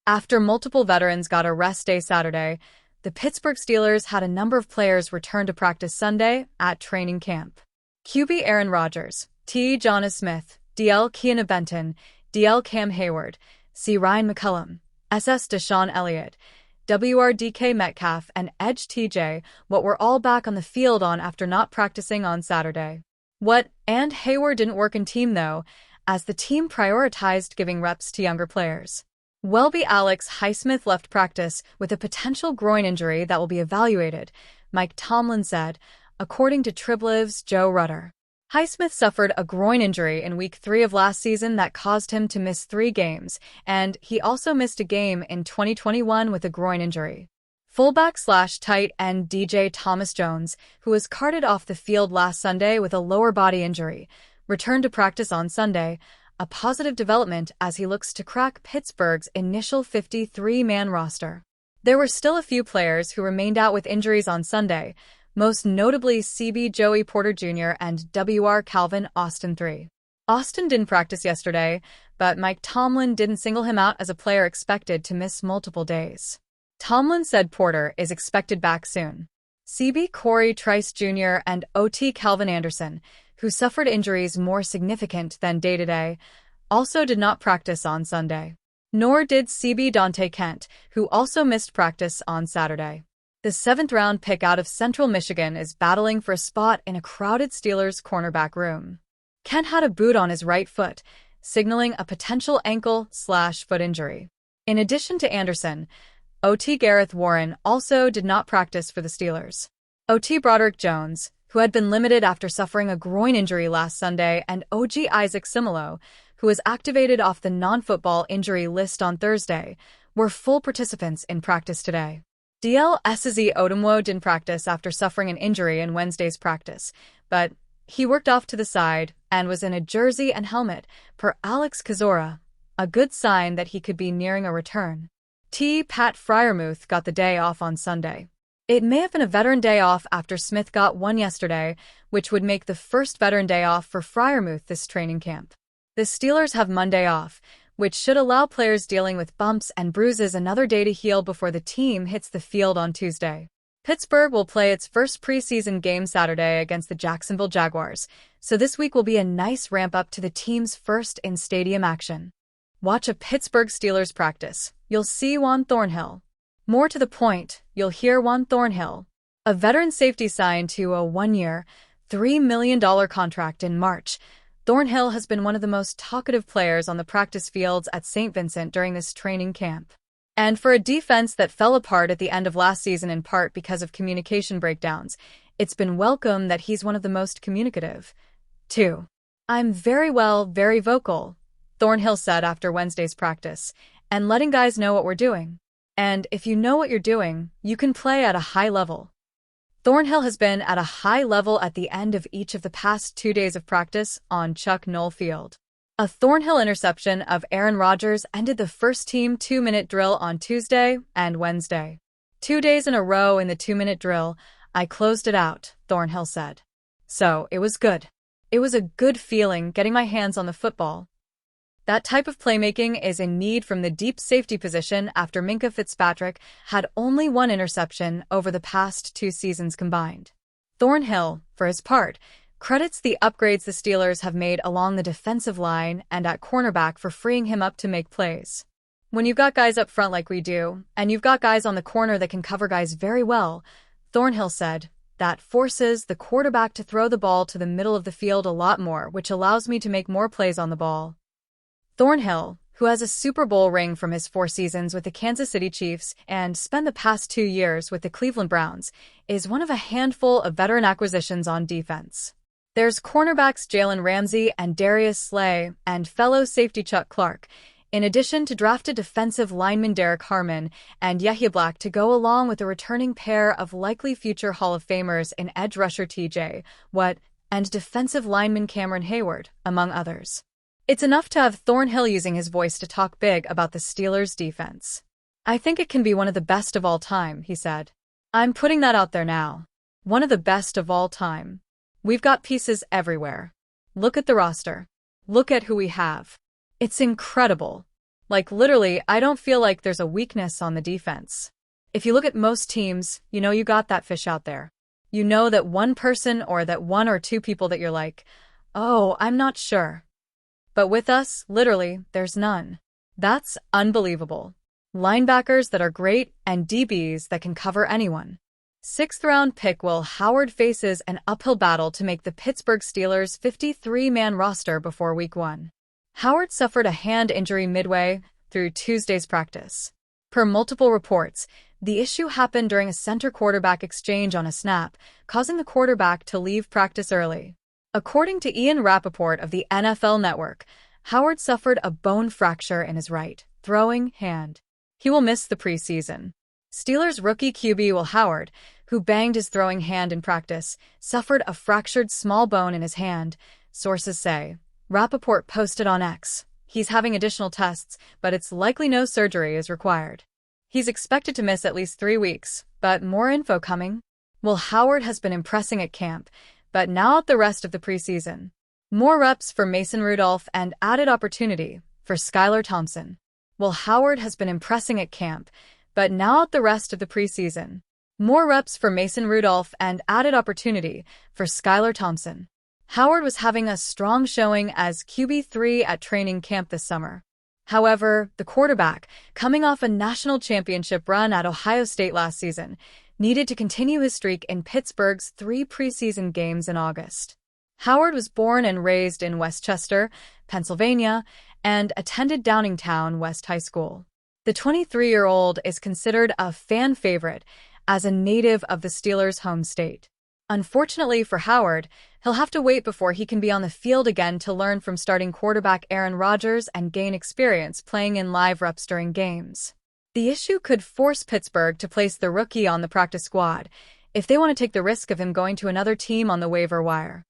After multiple veterans got a rest day Saturday, the Pittsburgh Steelers had a number of players return to practice Sunday at training camp. QB Aaron Rodgers, T. John Smith, DL Keanu Benton, DL Cam Hayward, C. Ryan McCullum, SS Deshaun Elliott, WRDK Metcalf, and Edge TJ Watt were all back on the field after not practicing on Saturday. Watt and Hayward didn't work in team though, as the team prioritized giving reps to younger players. Welby Alex Highsmith left practice with a potential groin injury that will be evaluated, Mike Tomlin said, according to TribLive's Joe Rutter. Highsmith suffered a groin injury in Week 3 of last season that caused him to miss 3 games, and he also missed a game in 2021 with a groin injury. Fullback/tight end DJ Thomas Jones, who was carted off the field last Sunday with a lower body injury, returned to practice on Sunday, a positive development as he looks to crack Pittsburgh's initial 53-man roster. There were still a few players who remained out with injuries on Sunday, most notably CB Joey Porter Jr. and WR Calvin Austin III. Austin didn't practice yesterday, but Mike Tomlin didn't single him out as a player expected to miss multiple days. Tomlin said Porter is expected back soon. CB Corey Trice Jr. and OT Calvin Anderson, who suffered injuries more significant than day-to-day, also did not practice on Sunday. Nor did CB Dante Kent, who also missed practice on Saturday. The 7th-round pick out of Central Michigan is battling for a spot in a crowded Steelers cornerback room. Kent had a boot on his right foot, signaling a potential ankle/foot injury. In addition to Anderson, OT Gareth Warren also did not practice for the Steelers. OT Broderick Jones, who had been limited after suffering a groin injury last Sunday, and OG Isaac Similo, who was activated off the non-football injury list on Thursday, were full participants in practice today. DL Esizi Odomwo didn't practice after suffering an injury in Wednesday's practice, but he worked off to the side and was in a jersey and helmet, per Alex Kozora, a good sign that he could be nearing a return. Pat Freiermuth got the day off on Sunday. It may have been a veteran day off after Smith got one yesterday, which would make the first veteran day off for Freiermuth this training camp. The Steelers have Monday off, which should allow players dealing with bumps and bruises another day to heal before the team hits the field on Tuesday. Pittsburgh will play its first preseason game Saturday against the Jacksonville Jaguars, so this week will be a nice ramp-up to the team's first in-stadium action. Watch a Pittsburgh Steelers practice. You'll see Juan Thornhill. More to the point, you'll hear Juan Thornhill, a veteran safety signed to a 1-year, $3 million contract in March. Thornhill has been one of the most talkative players on the practice fields at St. Vincent during this training camp. And for a defense that fell apart at the end of last season in part because of communication breakdowns, it's been welcome that he's one of the most communicative, too. "I'm very vocal," Thornhill said after Wednesday's practice, "and letting guys know what we're doing. And if you know what you're doing, you can play at a high level." Thornhill has been at a high level at the end of each of the past 2 days of practice on Chuck Noll Field. A Thornhill interception of Aaron Rodgers ended the first-team 2-minute drill on Tuesday and Wednesday. 2 days in a row in the 2-minute drill, I closed it out, Thornhill said. So, it was good. It was a good feeling getting my hands on the football. That type of playmaking is in need from the deep safety position after Minkah Fitzpatrick had only 1 interception over the past 2 seasons combined. Thornhill, for his part, credits the upgrades the Steelers have made along the defensive line and at cornerback for freeing him up to make plays. "When you've got guys up front like we do, and you've got guys on the corner that can cover guys very well," Thornhill said, "that forces the quarterback to throw the ball to the middle of the field a lot more, which allows me to make more plays on the ball." Thornhill, who has a Super Bowl ring from his 4 seasons with the Kansas City Chiefs and spent the past 2 years with the Cleveland Browns, is one of a handful of veteran acquisitions on defense. There's cornerbacks Jalen Ramsey and Darius Slay and fellow safety Chuck Clark, in addition to drafted defensive lineman Derek Harmon and Yehia Black to go along with a returning pair of likely future Hall of Famers in edge rusher TJ Watt and defensive lineman Cameron Hayward, among others. It's enough to have Thornhill using his voice to talk big about the Steelers' defense. "I think it can be one of the best of all time," he said. "I'm putting that out there now. One of the best of all time. We've got pieces everywhere. Look at the roster. Look at who we have. It's incredible." Like literally, I don't feel like there's a weakness on the defense. If you look at most teams, you got that fish out there. You know that one person or that one or two people that you're like, oh, I'm not sure. But with us, literally, there's none. That's unbelievable. Linebackers that are great and DBs that can cover anyone. Sixth-round pick Will Howard faces an uphill battle to make the Pittsburgh Steelers' 53-man roster before Week 1. Howard suffered a hand injury midway through Tuesday's practice. Per multiple reports, the issue happened during a center-quarterback exchange on a snap, causing the quarterback to leave practice early. According to Ian Rappaport of the NFL Network, Howard suffered a bone fracture in his right throwing hand. He will miss the preseason. Steelers rookie QB Will Howard, who banged his throwing hand in practice, suffered a fractured small bone in his hand, sources say. Rappaport posted on X. He's having additional tests, but it's likely no surgery is required. He's expected to miss at least 3 weeks, but more info coming. Will Howard has been impressing at camp, but now out the rest of the preseason. More reps for Mason Rudolph and added opportunity for Skylar Thompson. Will Howard has been impressing at camp, but now out the rest of the preseason. More reps for Mason Rudolph and added opportunity for Skylar Thompson. Howard was having a strong showing as QB3 at training camp this summer. However, the quarterback, coming off a national championship run at Ohio State last season, needed to continue his streak in Pittsburgh's 3 preseason games in August. Howard was born and raised in Westchester, Pennsylvania, and attended Downingtown West High School. The 23-year-old is considered a fan favorite as a native of the Steelers' home state. Unfortunately for Howard, he'll have to wait before he can be on the field again to learn from starting quarterback Aaron Rodgers and gain experience playing in live reps during games. The issue could force Pittsburgh to place the rookie on the practice squad if they want to take the risk of him going to another team on the waiver wire.